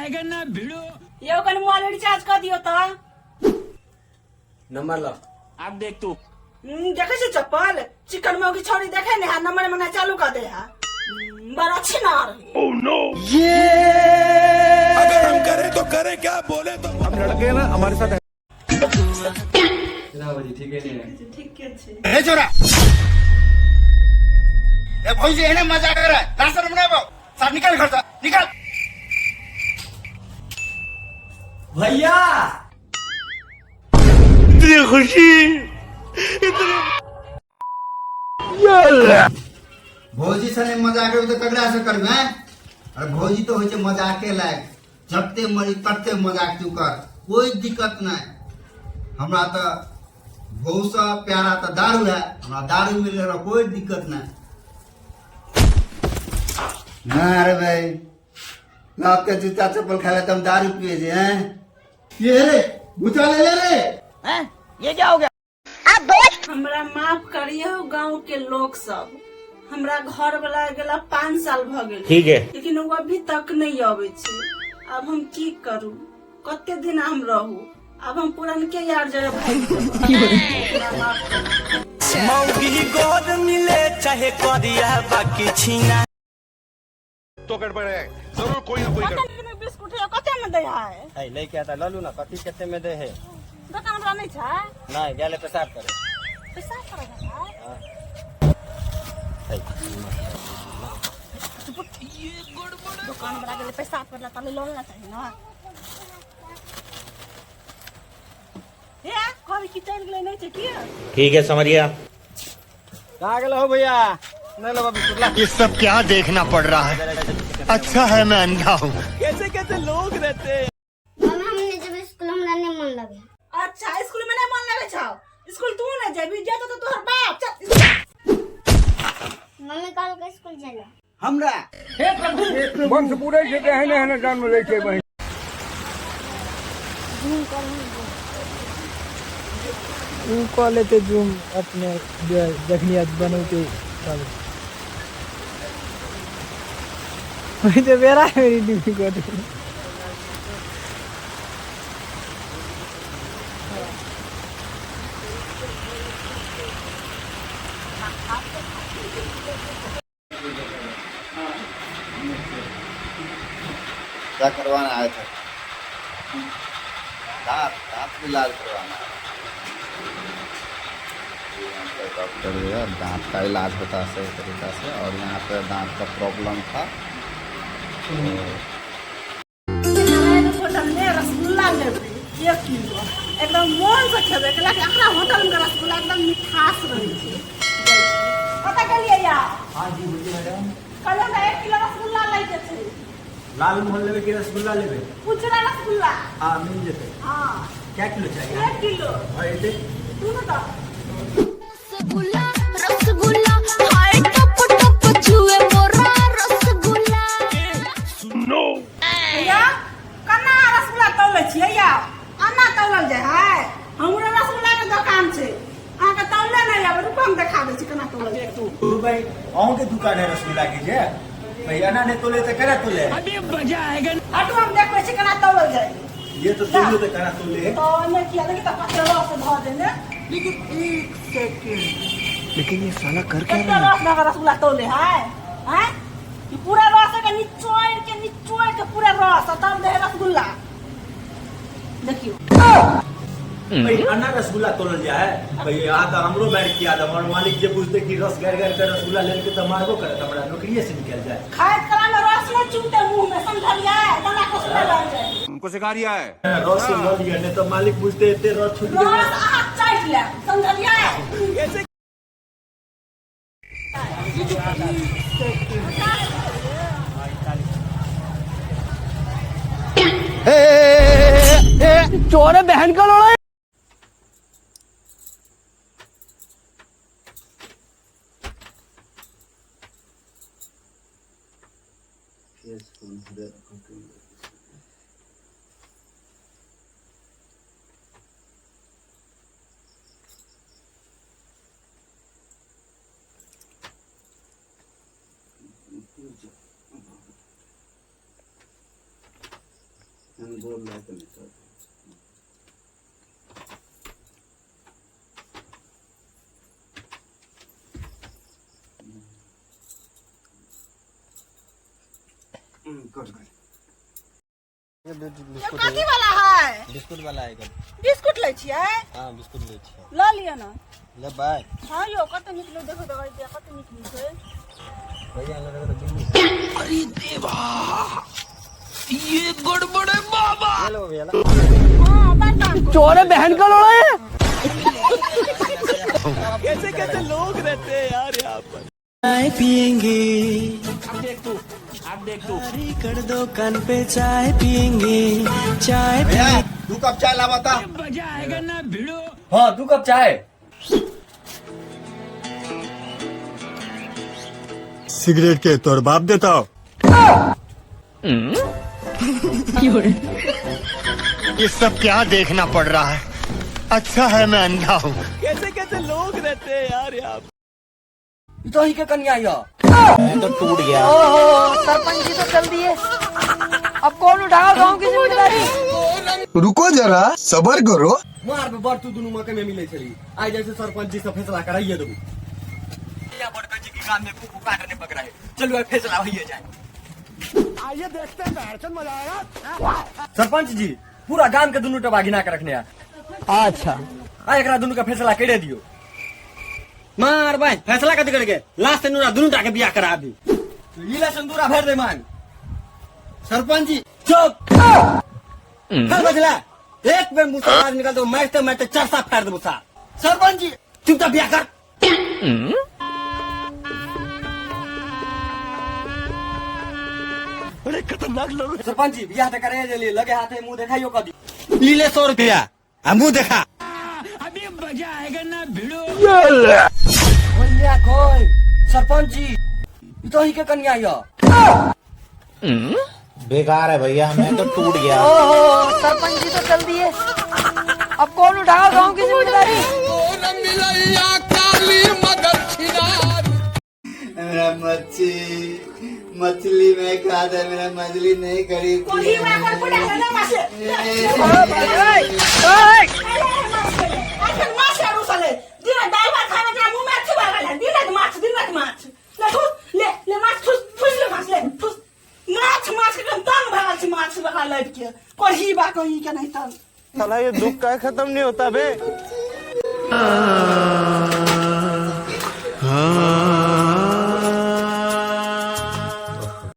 आएगा ना भिड़ो। ये कल मोबाइल रिचार्ज कर दियो तो नंबर लो। आप देख तू देखे से चप्पल चिकन में की छोरी देखे ने नंबर मंगा चालू कर दे है बड़ा अच्छी ना ओह नो। ये अगर हम करें तो करें क्या, बोले तो हम लड़के ना हमारे साथ ठीक है नहीं ठीक है ए छोरा ए भौजी है ना मजा कर रहा है राशन बनाओ साथ निकाल घर से निकाल भैया इतनी खुशी भौजी से मजा कर तो कगड़ा से कर मैं अरे भौजी तो होय छे मजाके लायक जते मरी तते मजाक तू कर कोई दिक्कत नहीं हमरा तो बहुत सा प्यारा तो दारू है हमरा दारू मिल रहा कोई दिक्कत नहीं ना रे भाई लात के जूता चप्पल खा ले तुम दारू पिए जे हैं ये रे बुचा ले रे हैं ये क्या हो गया हमरा माफ करियो गांव के लोग सब हमरा घर वाला गेला 5 साल भ गेल ठीक है लेकिन वो अभी तक नहीं आवे छे अब हम की करू कते दिन हम रहू अब हम पुरान के यार जरा मौगी गोद मिले चाहे करिया बाकी छीना तो गड़बड़ है, जरूर कोई ना कोई गड़बड़। बिस्कुट है कते में दे है है लेके आता ललू ना कथी कितने में दे है दुकान वाला नहीं छै ना गेले पेशाब करे पैसा करेगा है दुकान वाला गेले पैसा करला त लोन ना चाहिए ना ये कभी की चल गेले नहीं छै की ठीक है समझिया कहां गेल हो भैया नहीं लो बिस्कुट ला ये सब क्या देखना पड़ रहा है, अच्छा है मैं अंधा हूँ। कैसे कैसे लोग रहते हैं। हमने जब स्कूल में नहीं मन लगे अच्छा स्कूल में नहीं मन लगे छौ स्कूल तू ना जेबी जातो तो तोहर बाप चल मम्मी कल के स्कूल चला हमरा वंश पूरे जगह है ना जन्म लेके वही झूम कर कह लेते जूम अपने देखनी आज बनौते वही तो मेरा मेरी डिफिकल्ट क्या करवाना आया था दांत भी इलाज करवाना डॉक्टर है दांत का इलाज होता है सही तरीका से और यहाँ पे दांत का प्रॉब्लम था होटल में रसगुल्ला लेबे 1 किलो एकदम मन से खेबे के लागे अपना होटल में रसगुल्ला एकदम मिठास रहे छै पता कलिए या हां जी बोलिए मैडम कल ना 1 किलो रसगुल्ला लै के छै लाल मोहन लेवे के रसगुल्ला लेवे उजरा रसगुल्ला हां मिल जेते हां क्या किलो चाहिए 1 किलो और ये तू बता रसगुल्ला रसगुल्ला हाय टप टप छुए मोरा रसगुल्ला सुनो भैया कना रसगुल्ला तौले छियै या अन्ना तौलल जाय है हमरा रसगुल्ला के दुकान छै अहाँ के तौले नहीं आबे रुपा हम देखा दे छी कना तौलल जाय तू भाई अहूं के दुकान है रसगुल्ला के जे भैया ना ने तोले तो करे तोले अभी मजा आएगा। हटू हम देखबै छी कना तौलल जाय ये तो तोले तो करा तोले तो मैं किया देखी तो पत्ते रस से धो देने लेकिन 1 सेकंड लेकिन ये साला कर कितना रस लगा रसगुल्ला तौले है हैं कि पूरा रस के निचोड़ के पूरा रस तब दे रसगुल्ला देखियो भाई अन्ना रसगुल्ला तोड़ल जाए है भाई यहाँ तो हमरो बैठ किया था हमारे मालिक जे पूछते कि रस गैर गैर कर रसगुल्ला लेके तो मारबो करे तो हमारा नौकरी से निकल जाए खाए कला में रस न चूते मुंह में समझलिए तना कुछ ले लग जाए हमको सिखा रिया है। रस से ल लिया नहीं तो मालिक पूछते इतने रस छूट गया रस हाथ चाट ले समझलिए कैसे चोरे बहन का लोड़ा ये कथी वाला है? बिस्कुट वाला है बिस्कुट ले छियै? हाँ बिस्कुट ले छियै ला लिया ना। ले बाय हाँ यो कत निकलो देखो दवाई दिया कत निकली छै। भैया अरे देवा ये गड़बड़ है बाबा हेलो भैया हां बर्तन चोर है बहन का लोड़ा है। कैसे कैसे लोग रहते हैं यार यहाँ पर चाय पियेंगे आप देख तू कर दो कान पे चाय पियेंगे चाय भैया 2 कप चाय ला बता। मजा आएगा ना भिड़ो हाँ 2 कप चाय। सिगरेट के तोर बाप देता हो। ये सब क्या देखना पड़ रहा है। अच्छा है मैं अंधा हूँ। कैसे कैसे लोग रहते हैं यार यहाँ पर तो ही के कन्या यो मैं तो टूट गया ओहो सरपंच जी तो चल दिए, अब कौन उठाएगा गांव की जिम्मेदारी। रुको जरा सबर करो। मार पे बर तू दोनों मौके में मिले चली आज जैसे सरपंच जी से फैसला कराइए दो या बड़का जी के काम में कुकू काटने पकड़ा है। चलो अब फैसला होइए जाए। आइए देखते हैं दर्शन मजा आएगा। सरपंच जी पूरा गांव के दोनों टबा गिना के रखने आ अच्छा आ एकरा दोनों का फैसला करे दियो। मार भाई फैसला कथी करके लास्ट से नूरा दोनों टाके बियाह करा दी लीला संदूरा भर दे मान। सरपंच जी चुप कर बचला एक बेर मुंह से आवाज निकल तो मारते चरसा फाड़ दे मुसा। सरपंच जी चुपचाप बियाह कर। बड़े खतरनाक लोग सरपंच जी बियाह तो करे जल्दी लगे हाथे मुंह दिखाइयो कदी लीले 100 रुपया मुंह देखा अभी मजा आएगा ना भिड़ो भैया कोई सरपंच जी तो ही के कन्या यो बेकार है भैया मैं तो टूट गया ओहो सरपंच जी तो चल दिए, अब कौन उठाएगा गांव की जिम्मेदारी। मेरा मछली में खा दे, मेरा मछली नहीं खरीद। कोही में कोई पड़ा है ना मासे। आखिर माछ यार उसले दिन दाल भात खाने तेरा मुंह में अच्छी बात है दिन माछ ले ठुस ले माछ ठुस ले माछ ले ठुस माछ के तंग भागल छी माछ बका लट के कोही बा कोही के नहीं तंग साला ये दुख का खत्म नहीं होता बे